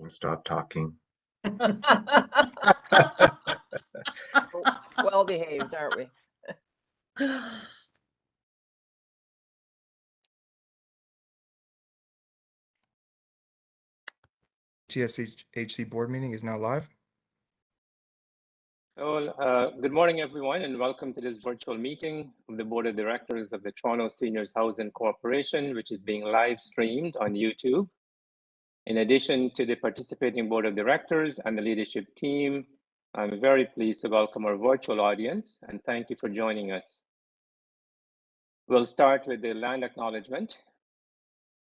Stop talking. Well behaved, aren't we? TSHC board meeting is now live. Good morning, everyone, and welcome to this virtual meeting of the Board of Directors of the Toronto Seniors Housing Corporation, which is being live streamed on YouTube. In addition to the participating Board of Directors and the leadership team, I'm very pleased to welcome our virtual audience and thank you for joining us. We'll start with the land acknowledgement.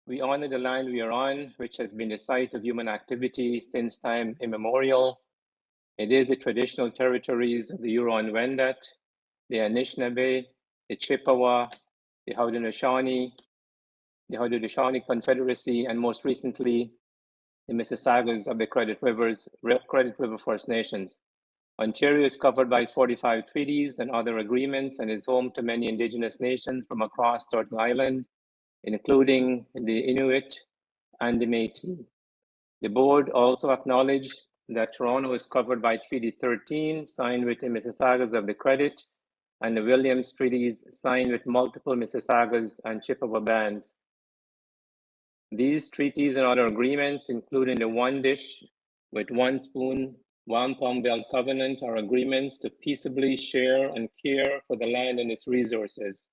We honor the land we are on, which has been the site of human activity since time immemorial. It is the traditional territories of the Huron-Wendat, the Anishinaabe, the Chippewa, the Haudenosaunee, the Haudenosaunee Confederacy, and most recently, the Mississaugas of the Credit River First Nations. Ontario is covered by 45 treaties and other agreements and is home to many Indigenous nations from across Turtle Island, including the Inuit and the Métis. The board also acknowledged that Toronto is covered by Treaty 13, signed with the Mississaugas of the Credit, and the Williams Treaties, signed with multiple Mississaugas and Chippewa bands. These treaties and other agreements, including the One Dish with One Spoon, Wampum Belt Covenant, are agreements to peaceably share and care for the land and its resources.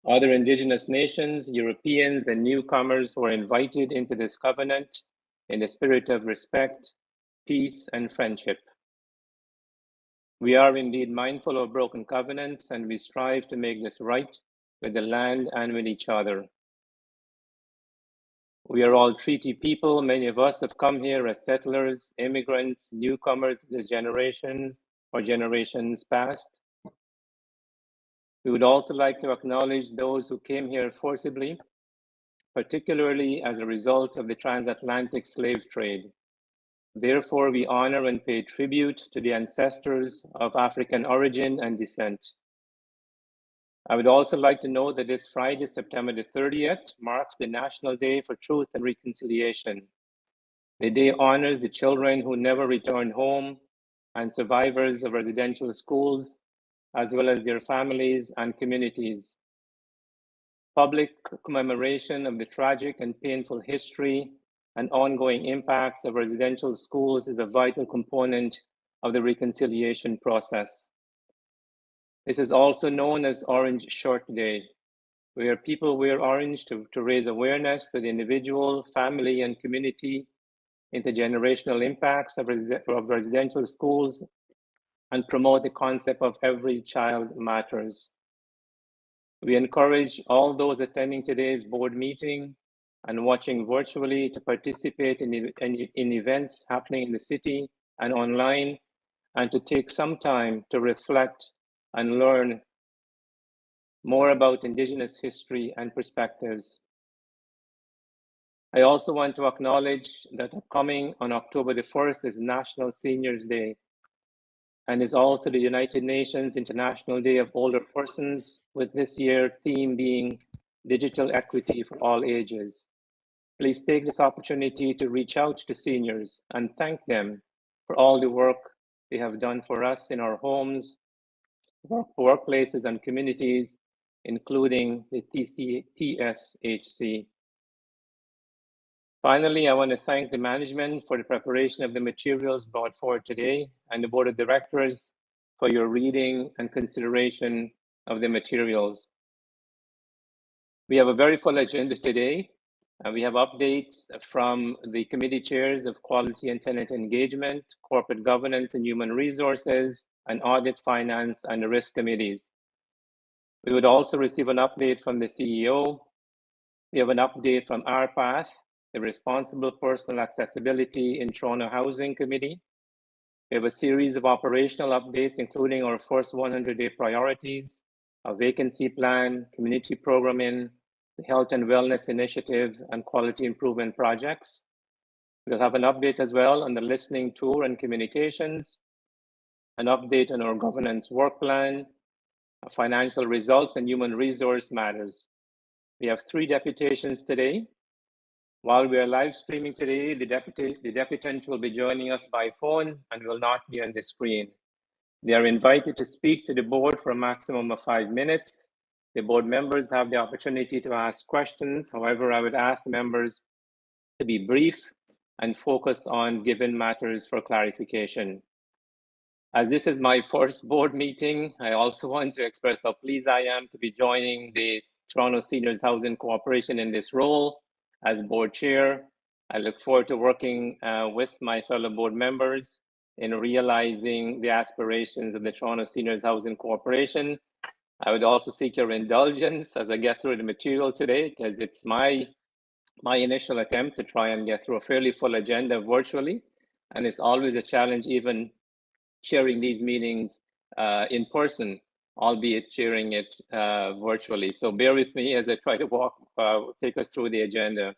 Other Indigenous nations, Europeans, and newcomers were invited into this covenant in the spirit of respect, peace, and friendship. We are indeed mindful of broken covenants, and we strive to make this right with the land and with each other. We are all treaty people. Many of us have come here as settlers, immigrants, newcomers this generation or generations past. We would also like to acknowledge those who came here forcibly, particularly as a result of the transatlantic slave trade. Therefore, we honor and pay tribute to the ancestors of African origin and descent. I would also like to note that this Friday, September the 30th, marks the National Day for Truth and Reconciliation. The day honors the children who never returned home and survivors of residential schools, as well as their families and communities. Public commemoration of the tragic and painful history and ongoing impacts of residential schools is a vital component of the reconciliation process. This is also known as Orange Shirt Day, where people wear orange to raise awareness to the individual, family, and community intergenerational impacts of residential schools and promote the concept of every child matters. We encourage all those attending today's board meeting and watching virtually to participate in events happening in the city and online, and to take some time to reflect and learn more about Indigenous history and perspectives. I also want to acknowledge that upcoming on October the 1st is National Seniors Day and is also the United Nations International Day of Older Persons, with this year's theme being Digital Equity for All Ages. Please take this opportunity to reach out to seniors and thank them for all the work they have done for us in our homes, workplaces, and communities, including the TSHC. Finally, I want to thank the management for the preparation of the materials brought forward today and the Board of Directors for your reading and consideration of the materials. We have a very full agenda today, and we have updates from the committee chairs of Quality and Tenant Engagement, Corporate Governance and Human Resources, and Audit, Finance, and the Risk Committees. We would also receive an update from the CEO. We have an update from RPATH, the Responsible Personal Accessibility in Toronto Housing Committee. We have a series of operational updates, including our first 100-day priorities, a vacancy plan, community programming, the Health and Wellness Initiative, and quality improvement projects. We'll have an update as well on the listening tour and communications, an update on our governance work plan, financial results, and human resource matters. We have 3 deputations today. While we are live streaming today, the deputant will be joining us by phone and will not be on the screen. They are invited to speak to the board for a maximum of 5 minutes. The board members have the opportunity to ask questions. However, I would ask the members to be brief and focus on given matters for clarification. As this is my first board meeting, I also want to express how pleased I am to be joining the Toronto Seniors Housing Corporation in this role as board chair. I look forward to working with my fellow board members in realizing the aspirations of the Toronto Seniors Housing Corporation. I would also seek your indulgence as I get through the material today, because it's my initial attempt to try and get through a fairly full agenda virtually. And it's always a challenge, even chairing these meetings in person, albeit chairing it virtually. So bear with me as I try to take us through the agenda.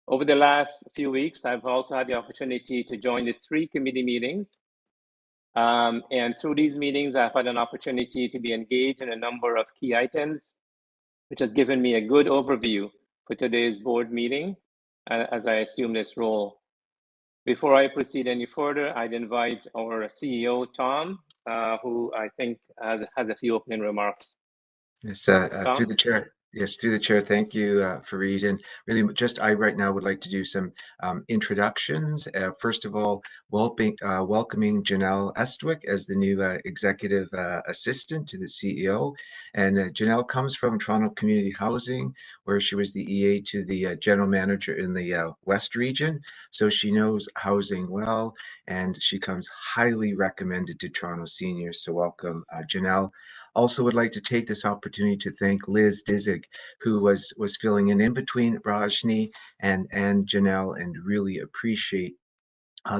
Over the last few weeks, I've also had the opportunity to join the 3 committee meetings. And through these meetings, I've had an opportunity to be engaged in a number of key items, which has given me a good overview for today's board meeting as I assume this role. Before I proceed any further, I'd invite our CEO, Tom, who I think has a few opening remarks. Yes, through the chair. Yes, through the chair. Thank you, Fareed. And really, I right now would like to do some introductions. First of all, welcoming Janelle Estwick as the new executive assistant to the CEO. And Janelle comes from Toronto Community Housing, where she was the EA to the general manager in the West region. So she knows housing well, and she comes highly recommended to Toronto seniors. So welcome, Janelle. Also would like to take this opportunity to thank Liz Dizig, who was filling in between Rajni and Janelle, and really appreciate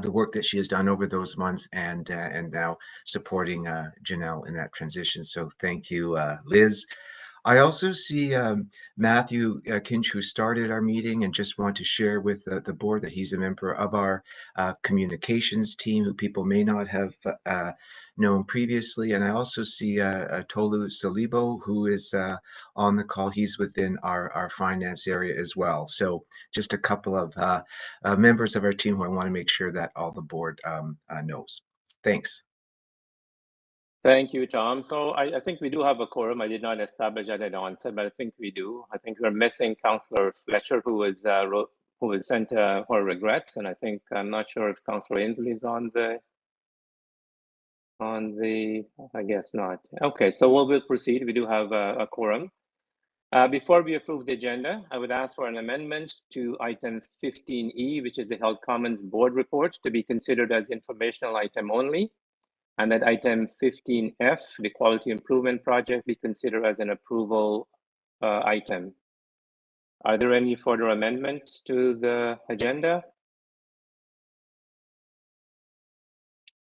the work that she has done over those months, and now supporting Janelle in that transition. So thank you, Liz. I also see Matthew Kinch, who started our meeting, and just want to share with the board that he's a member of our communications team, who people may not have known previously. And I also see Tolu Salibo, who is on the call. He's within our finance area as well. So just a couple of members of our team who I want to make sure that all the board knows. Thanks. Thank you, Tom. So I think we do have a quorum. I did not establish that at the onset, but I think we do. I think we're missing Councillor Fletcher, who was sent her regrets, and I think I'm not sure if Councillor Ainsley is on the. I guess not. Okay, so we'll proceed. We do have a quorum. Before we approve the agenda, I would ask for an amendment to item 15E, which is the Health Commons Board Report, to be considered as informational item only, and that item 15F, the Quality Improvement Project, be considered as an approval item. Are there any further amendments to the agenda?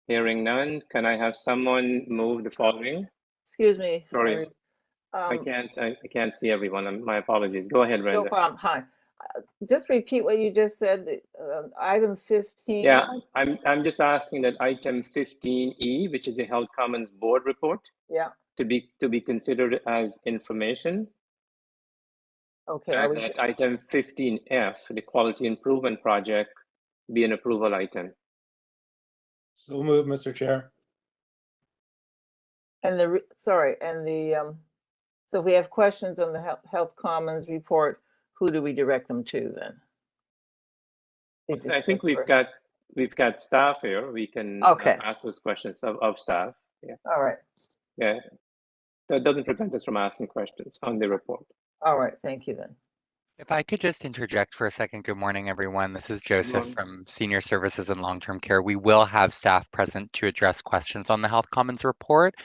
Hearing none, can I have someone move the following? Excuse me. Sorry, I can't see everyone. My apologies. Go ahead, Brenda. No problem. Hi. Just repeat what you just said. Item 15. Yeah, I'm just asking that item 15E, which is the Health Commons Board Report, Yeah. to be considered as information. Okay. And that item 15F, the Quality Improvement Project, be an approval item. So move, Mr. Chair. And so if we have questions on the Health Commons report, who do we direct them to then? I think we've got staff here. We can ask those questions of staff. Yeah. All right. Yeah. That doesn't prevent us from asking questions on the report. All right. Thank you then. If I could just interject for a second. Good morning, everyone. This is Joseph from Senior Services and Long-Term Care. We will have staff present to address questions on the Health Commons report,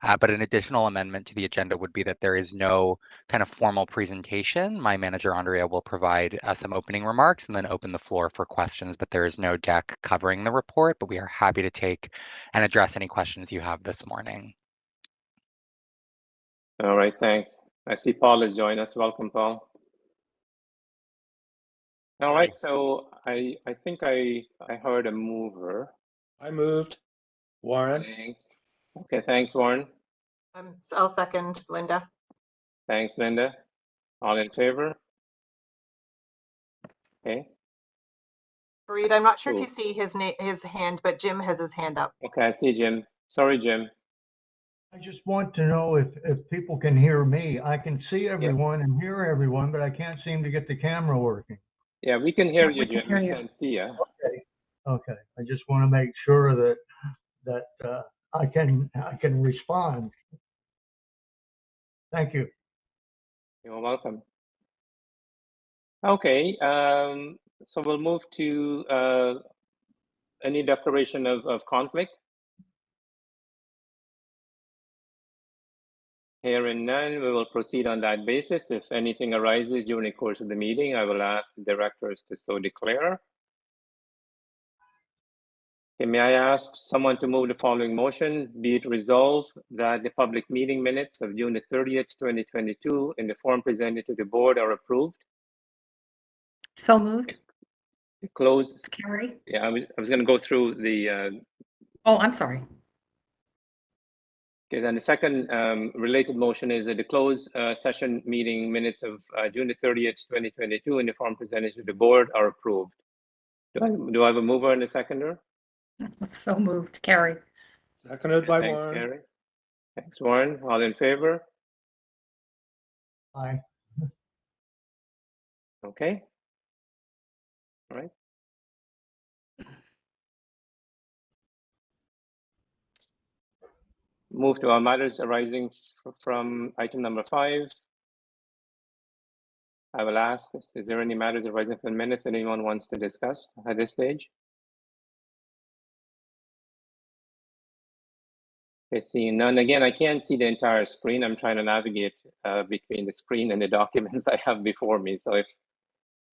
but an additional amendment to the agenda would be that there is no kind of formal presentation. My manager, Andrea, will provide some opening remarks and then open the floor for questions, but there is no deck covering the report, but we are happy to take and address any questions you have this morning. All right, thanks. I see Paul has joined us. Welcome, Paul. All right, so I think I heard a mover. I moved. Warren. Thanks. Okay, thanks, Warren. I'll second Linda. Thanks, Linda. All in favor? Okay. Fareed, I'm not sure if you Cool. see his hand, but Jim has his hand up. Okay, I see Jim. Sorry, Jim. I just want to know if people can hear me. I can see everyone and hear everyone, but I can't seem to get the camera working. Yeah, we can hear Yeah, you, we can Jim. hear We you. can't see you. Okay. I just want to make sure that I can respond. Thank you. You're welcome. Okay, so we'll move to any declaration of conflict. Hearing none, we will proceed on that basis. If anything arises during the course of the meeting, I will ask the directors to so declare. Okay, may I ask someone to move the following motion? Be it resolved that the public meeting minutes of June the 30th, 2022 in the form presented to the board are approved. So moved. Close. Carrie? Yeah, I was going to go through the Oh, I'm sorry. okay, then the second related motion is that the closed session meeting minutes of June the 30th, 2022 in the form presented to the board are approved. Do I have a mover and a seconder? So moved. Carrie? Seconded by Thanks, Warren. Gary. Thanks, Warren. All in favor? Aye. Okay. All right. Move to our matters arising from item number 5. I will ask, is there any matters arising from minutes that anyone wants to discuss at this stage? Okay, seeing none. Again, I can't see the entire screen. I'm trying to navigate between the screen and the documents I have before me. So if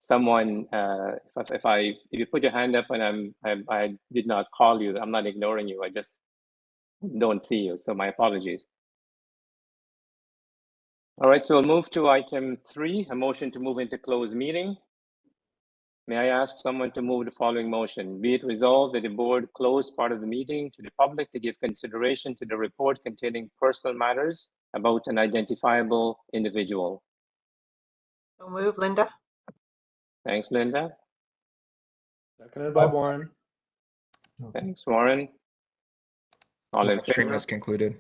someone, if you put your hand up and I did not call you, I'm not ignoring you. I just don't see you. So my apologies. All right, so we'll move to item 3, a motion to move into closed meeting. May I ask someone to move the following motion? Be it resolved that the board close part of the meeting to the public to give consideration to the report containing personal matters about an identifiable individual. So move, Linda. Thanks, Linda. Seconded by Warren. Thanks, Warren. All in Live stream favor? has concluded.